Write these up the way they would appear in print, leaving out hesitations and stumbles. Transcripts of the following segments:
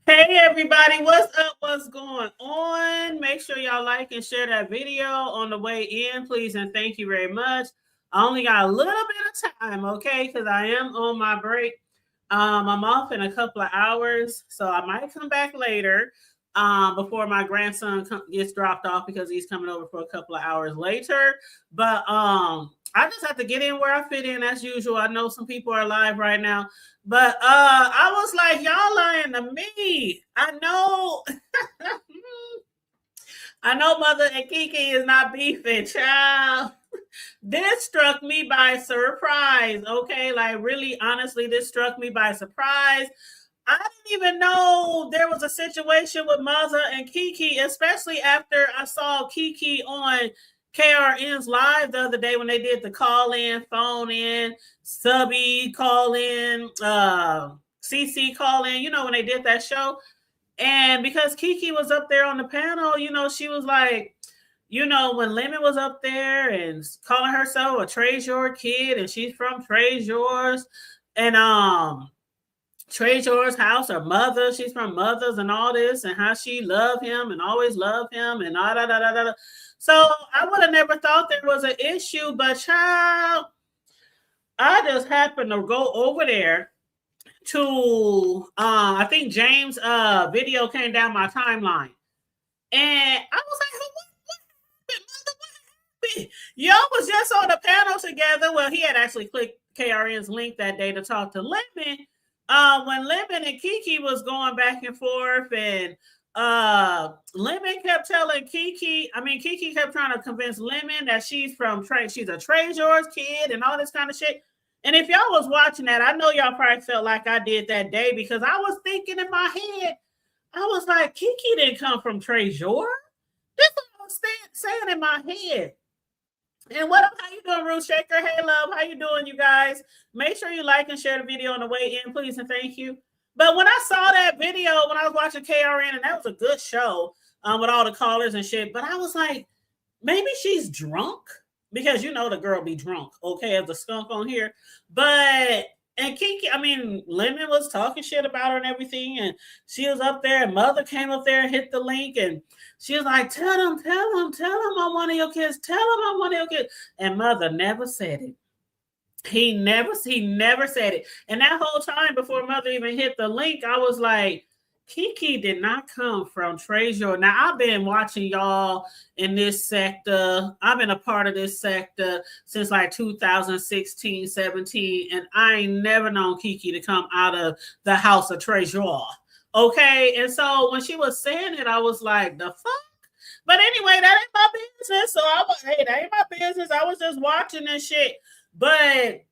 Hey everybody, what's up? What's going on? Make sure y'all like and share that video on the way in, please, and thank you very much. I only got a little bit of time, okay, because I am on my break. I'm off in a couple of hours, so I might come back later before my grandson gets dropped off because he's coming over for a couple of hours later. But I just have to get in where I fit in as usual. I know some people are live right now. But I was like, y'all lying to me. I know I know Mother and Kiki is not beefing, child. This struck me by surprise. Okay, like really honestly, this struck me by surprise. I didn't even know there was a situation with Mother and Kiki, especially after I saw Kiki on KRN's live the other day when they did the call in, phone in, subby call in, CC call in, when they did that show. And because Kiki was up there on the panel, she was like, when Lemon was up there and calling herself a Treasure kid and she's from Treasure's and Treasure's house or mother, she's from Mothers and all this and how she loved him and always loved him and all that. So I would have never thought there was an issue, but child, I just happened to go over there to I think James video came down my timeline. And I was like, what happened? Y'all was just on the panel together. Well, he had actually clicked KRN's link that day to talk to Lemon. When Lemon and Kiki was going back and forth, and Lemon kept telling Kiki kept trying to convince Lemon that she's she's a Treasure's kid and all this kind of shit. And if y'all was watching that, I know y'all probably felt like I did that day because I was thinking in my head, I was like, Kiki didn't come from Treasure. This is what I was saying in my head. And what up? How you doing, Ruth Shaker? Hey, love. How you doing, you guys? Make sure you like and share the video on the way in, please, and thank you. But when I saw that video, when I was watching KRN, and that was a good show with all the callers and shit, but I was like, maybe she's drunk because the girl be drunk, okay, as the skunk on here. But and Kiki, Lemon was talking shit about her and everything, and she was up there, and Mother came up there and hit the link, and she was like, tell him I'm one of your kids, tell him I'm one of your kids. And Mother never said it. He never said it. And that whole time before Mother even hit the link, I was like, Kiki did not come from Treasure. Now, I've been watching y'all in this sector. I've been a part of this sector since like 2016, 17, and I ain't never known Kiki to come out of the house of Treasure. Okay, and so when she was saying it, I was like, the fuck? But anyway, that ain't my business. So that ain't my business. I was just watching this shit. But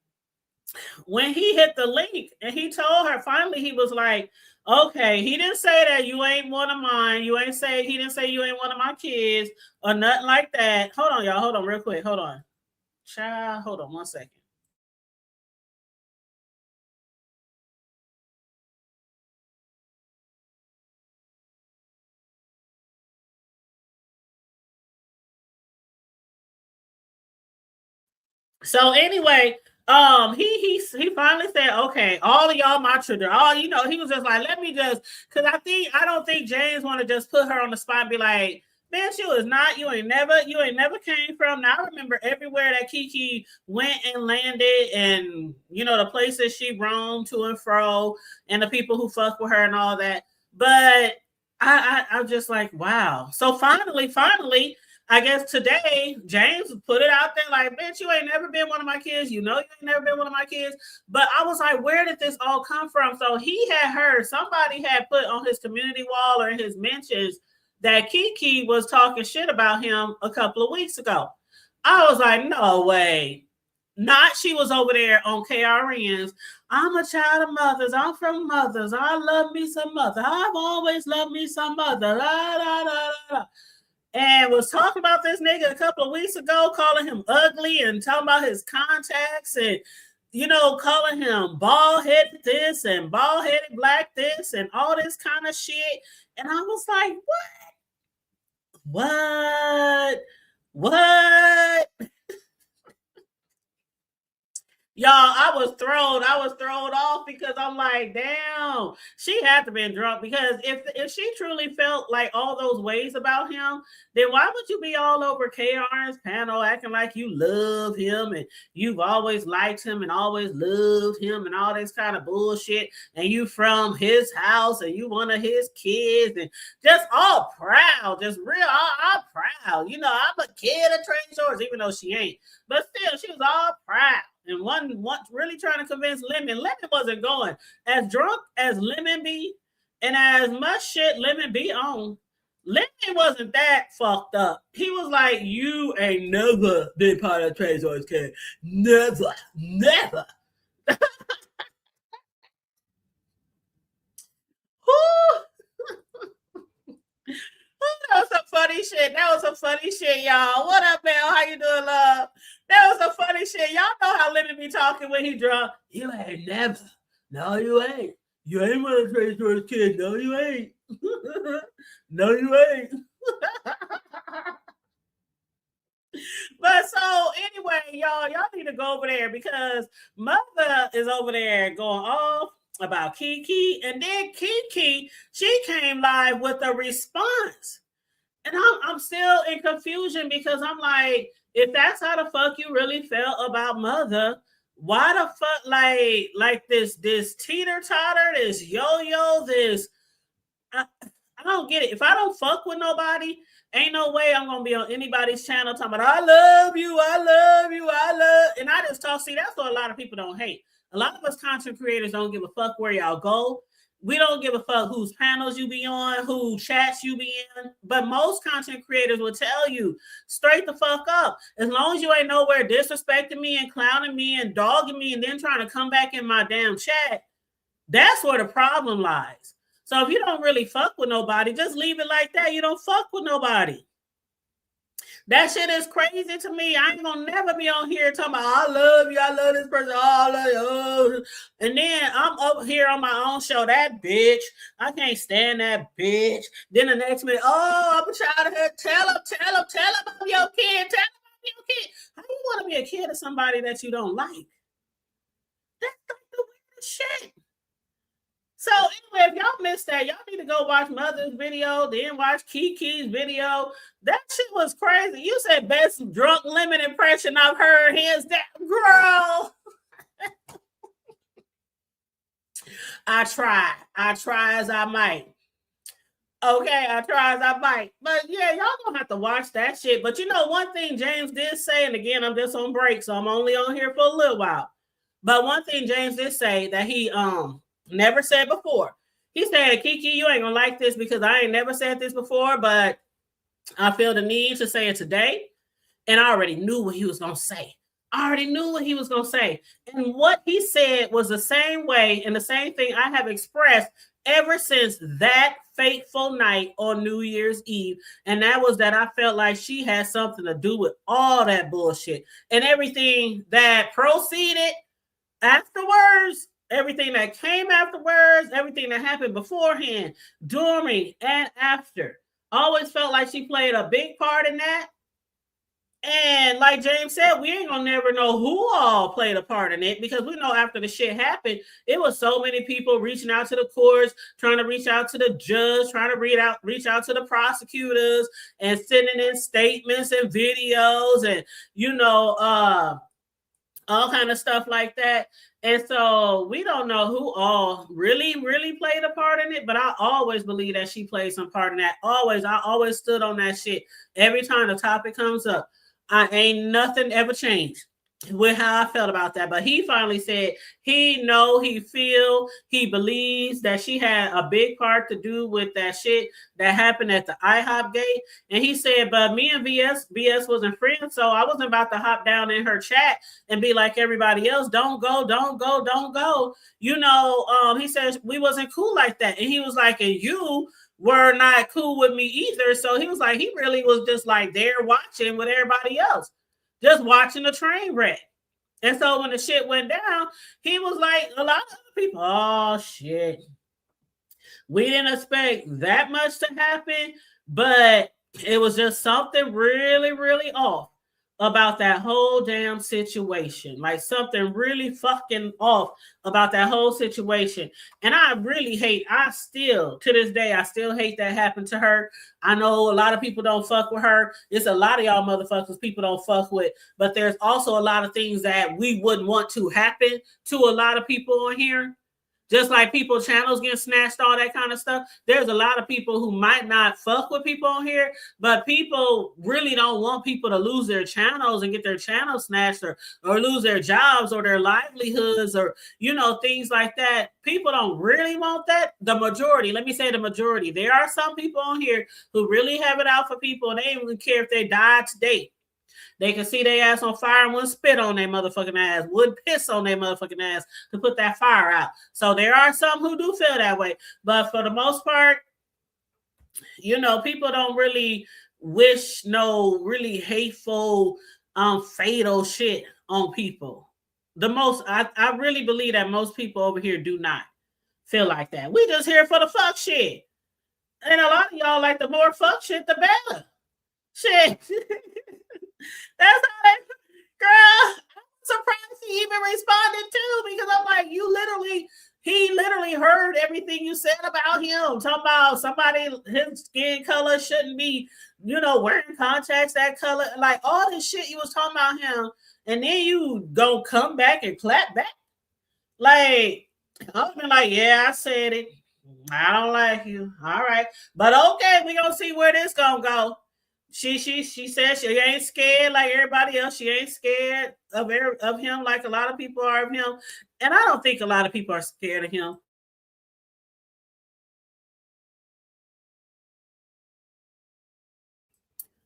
when he hit the link and he told her, finally, he was like, okay, he didn't say that you ain't one of mine. He didn't say you ain't one of my kids or nothing like that. Hold on, y'all. Hold on real quick. Hold on. Child, hold on 1 second. So anyway, he finally said, okay, all of y'all my children, he was just like, let me just, because I don't think James want to just put her on the spot and be like, man, you ain't never came from. Now I remember everywhere that Kiki went and landed, and the places she roamed to and fro, and the people who fuck with her and all that. But I'm just like, wow. So finally, I guess today James put it out there like, bitch, you ain't never been one of my kids. You ain't never been one of my kids. But I was like, where did this all come from? So he had heard, somebody had put on his community wall or in his mentions that Kiki was talking shit about him a couple of weeks ago. I was like, no way. Not she was over there on KRN's. I'm a child of Mothers. I'm from Mothers. I love me some Mother. I've always loved me some Mother. La, la, la, la. And was talking about this nigga a couple of weeks ago, calling him ugly and talking about his contacts and, calling him bald-headed this and bald-headed black this and all this kind of shit. And I was like, what? Y'all, I was thrown off because I'm like, damn, she had to been drunk because if she truly felt like all those ways about him, then why would you be all over KR's panel acting like you love him and you've always liked him and always loved him and all this kind of bullshit and you from his house and you one of his kids and just all proud, just real all proud. You know, I'm a kid of Trey Shores, even though she ain't. But still, she was all proud. And one really trying to convince Lemon. Lemon wasn't going. As drunk as Lemon be, and as much shit Lemon be on, Lemon wasn't that fucked up. He was like, you ain't never been part of Trey Shores kid. Never. Never. Whew. That was some funny shit. That was some funny shit, y'all. What up, Mel? How you doing, love? That was some funny shit. Y'all know how Lemon be talking when he drunk. You ain't never. No, you ain't. You ain't one of Trey Shores kids. No, you ain't. No, you ain't. But so anyway, y'all need to go over there because Mother is over there going off about Kiki, and then Kiki, she came live with a response. And I'm still in confusion because I'm like, if that's how the fuck you really felt about Mother, why the fuck like this teeter totter, this yo yo, this I don't get it. If I don't fuck with nobody, ain't no way I'm gonna be on anybody's channel talking about I love you, I love you, I love. And I just talk. See, that's what a lot of people don't hate. A lot of us content creators don't give a fuck where y'all go. We don't give a fuck whose panels you be on, who chats you be in. But most content creators will tell you straight the fuck up. As long as you ain't nowhere disrespecting me and clowning me and dogging me and then trying to come back in my damn chat, that's where the problem lies. So if you don't really fuck with nobody, just leave it like that. You don't fuck with nobody. That shit is crazy to me. I ain't gonna never be on here talking about I love you, I love this person, oh, I love you. Oh. And then I'm up here on my own show. That bitch, I can't stand that bitch. Then the next minute, oh, I'm trying to tell him about your kid, tell him about your kid. How you want to be a kid of somebody that you don't like? That's like the weirdest shit. So anyway, if y'all missed that, y'all need to go watch Mother's video, then watch Kiki's video. That shit was crazy. You said best drunk Lemon impression I've heard. Hands down, girl. I try as I might. Okay, I try as I might. But yeah, y'all gonna have to watch that shit. But you know, one thing James did say, and again, I'm just on break, so I'm only on here for a little while. But one thing James did say that he never said before. He said, Kiki, you ain't gonna like this because I ain't never said this before, but I feel the need to say it today. And I already knew what he was gonna say. I already knew what he was gonna say. And what he said was the same way and the same thing I have expressed ever since that fateful night on New Year's Eve. And that was that I felt like she had something to do with all that bullshit and everything that proceeded afterwards, everything that came afterwards, everything that happened beforehand, during, and after. Always felt like she played a big part in that. And like James said, we ain't gonna never know who all played a part in it because we know after the shit happened, it was so many people reaching out to the courts, trying to reach out to the judge, trying to reach out to the prosecutors, and sending in statements and videos, and all kind of stuff like that. And so we don't know who all really, really played a part in it, but I always believe that she played some part in that. I always stood on that shit. Every time the topic comes up, I ain't nothing ever changed with how I felt about that. But he finally said he believes that she had a big part to do with that shit that happened at the IHOP gate. And he said, but me and BS wasn't friends, so I wasn't about to hop down in her chat and be like everybody else, don't go, don't go, don't go. He said we wasn't cool like that. And he was like, and you were not cool with me either. So he was like, he really was just like there watching with everybody else, just watching the train wreck. And so when the shit went down, he was like, a lot of other people, oh shit, we didn't expect that much to happen, but it was just something really, really off. about that whole damn situation. Like something really fucking off about that whole situation. And I really hate, I still, to this day, I still hate that happened to her. I know a lot of people don't fuck with her. It's a lot of y'all motherfuckers people don't fuck with. But there's also a lot of things that we wouldn't want to happen to a lot of people on here. Just like people channels getting snatched, all that kind of stuff. There's a lot of people who might not fuck with people on here, but people really don't want people to lose their channels and get their channels snatched or lose their jobs or their livelihoods or, things like that. People don't really want that. The majority, let me say the majority. There are some people on here who really have it out for people and they don't even care if they die today. They can see their ass on fire and wouldn't spit on their motherfucking ass, wouldn't piss on their motherfucking ass to put that fire out. So there are some who do feel that way. But for the most part, people don't really wish no really hateful, fatal shit on people. I really believe that most people over here do not feel like that. We just here for the fuck shit. And a lot of y'all like the more fuck shit, the better. Shit. That's how they, girl. I'm surprised he even responded too, because I'm like, he literally heard everything you said about him. Talking about somebody, his skin color shouldn't be, wearing contacts that color, like all this shit you was talking about him, and then you gonna come back and clap back. Like, I've been like, yeah, I said it. I don't like you. All right, but okay, we gonna see where this gonna go. She said she ain't scared like everybody else. She ain't scared of him like a lot of people are of him. And I don't think a lot of people are scared of him.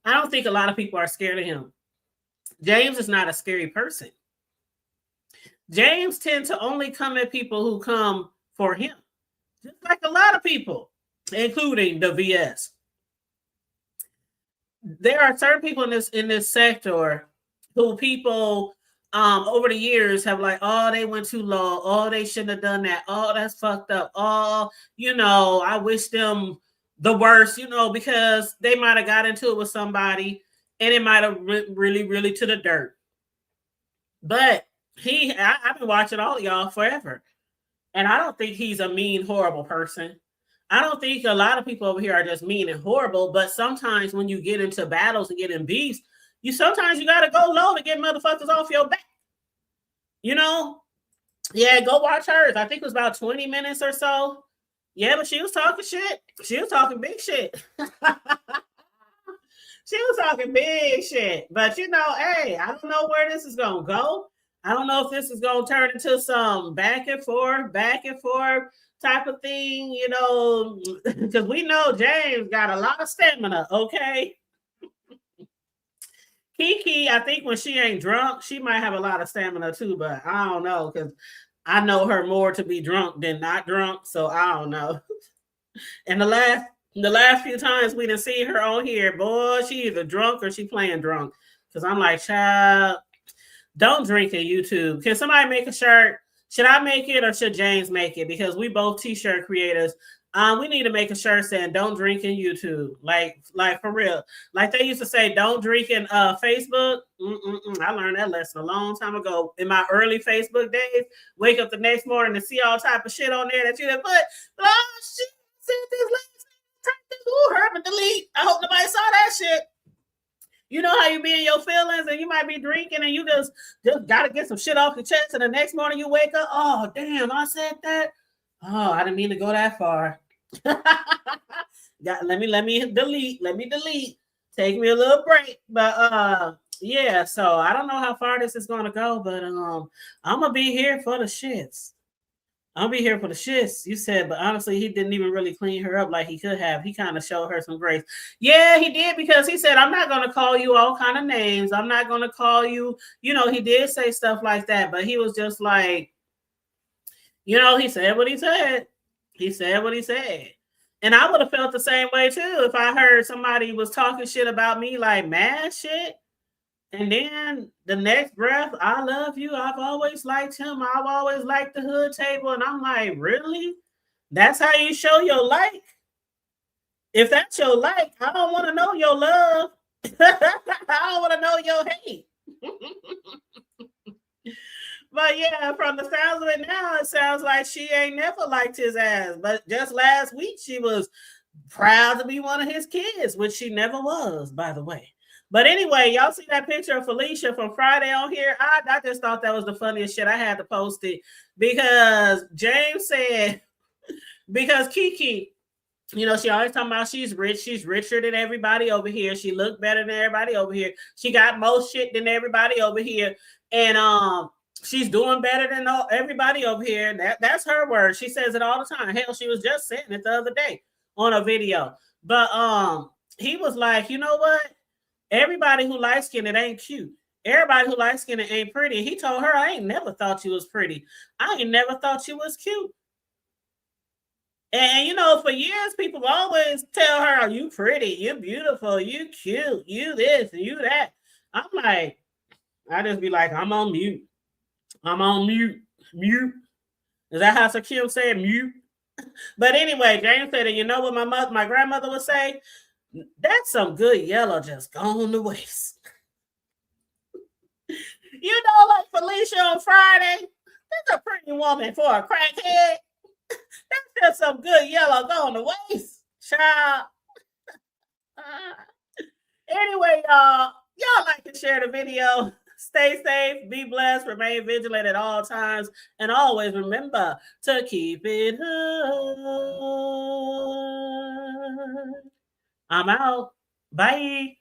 I don't think a lot of people are scared of him. James is not a scary person. James tends to only come at people who come for him. Just like a lot of people, including the VS. There are certain people in this sector who people over the years have like, oh, they went too low, oh, they shouldn't have done that, oh, that's fucked up, oh, I wish them the worst, because they might have got into it with somebody and it might have really, really to the dirt. But I've been watching all of y'all forever, and I don't think he's a mean, horrible person. I don't think a lot of people over here are just mean and horrible, but sometimes when you get into battles and get in beefs, sometimes you got to go low to get motherfuckers off your back. Yeah, go watch hers. I think it was about 20 minutes or so. Yeah, but she was talking shit. She was talking big shit. She was talking big shit. But hey, I don't know where this is going to go. I don't know if this is going to turn into some back and forth type of thing, because we know James got a lot of stamina, okay? Kiki, I think when she ain't drunk, she might have a lot of stamina too, but I don't know, because I know her more to be drunk than not drunk, so I don't know. And the last few times we didn't see her on here, boy, she either drunk or she playing drunk. Because I'm like, child, don't drink at YouTube. Can somebody make a shirt? Should I make it or should James make it? Because we both t-shirt creators. We need to make a shirt saying "Don't drink in YouTube," like for real. Like they used to say, "Don't drink in Facebook." I learned that lesson a long time ago in my early Facebook days. Wake up the next morning and see all type of shit on there that you have put. Oh shit! Said this last name. Herb and delete. I hope nobody saw that shit. You know how you be in your feelings and you might be drinking and you just got to get some shit off your chest, and the next morning you wake up, oh damn, I said that. Oh, I didn't mean to go that far. Let me delete. Take me a little break. But yeah, so I don't know how far this is gonna go, but I'm gonna be here for the shits. I'll be here for the shits, you said, but honestly, he didn't even really clean her up like he could have. He kind of showed her some grace. Yeah, he did, because he said, I'm not going to call you all kind of names. I'm not going to call you, he did say stuff like that, but he was just like, he said what he said. He said what he said. And I would have felt the same way too if I heard somebody was talking shit about me, like mad shit. And then the next breath, I love you. I've always liked him. I've always liked the hood table. And I'm like, really? That's how you show your like? If that's your like, I don't want to know your love. I don't want to know your hate. But yeah, from the sounds of it now, it sounds like she ain't never liked his ass. But just last week, she was proud to be one of his kids, which she never was, by the way. But anyway, y'all see that picture of Felicia from Friday on here? I just thought that was the funniest shit. I had to post it because James said, because Kiki, you know, she always talking about she's rich. She's richer than everybody over here. She looked better than everybody over here. She got more shit than everybody over here. And she's doing better than everybody over here. That's her word. She says it all the time. Hell, she was just saying it the other day on a video. But he was like, you know what? Everybody who light skinned it ain't cute. Everybody who light skinned it ain't pretty. He told her, I ain't never thought you was pretty. I ain't never thought you was cute. And you know, for years, people always tell her, you pretty, you beautiful, you cute, you this, you that. I'm like, I just be like, I'm on mute. I'm on mute. Mute. Is that how Shaquille said mute? But anyway, James said, and you know what my grandmother would say? That's some good yellow just gone to waste. You know, like Felicia on Friday, that's a pretty woman for a crackhead. That's just some good yellow going to waste, child. Anyway, y'all like to share the video. Stay safe, be blessed, remain vigilant at all times, and always remember to keep it hood. I'm out. Bye.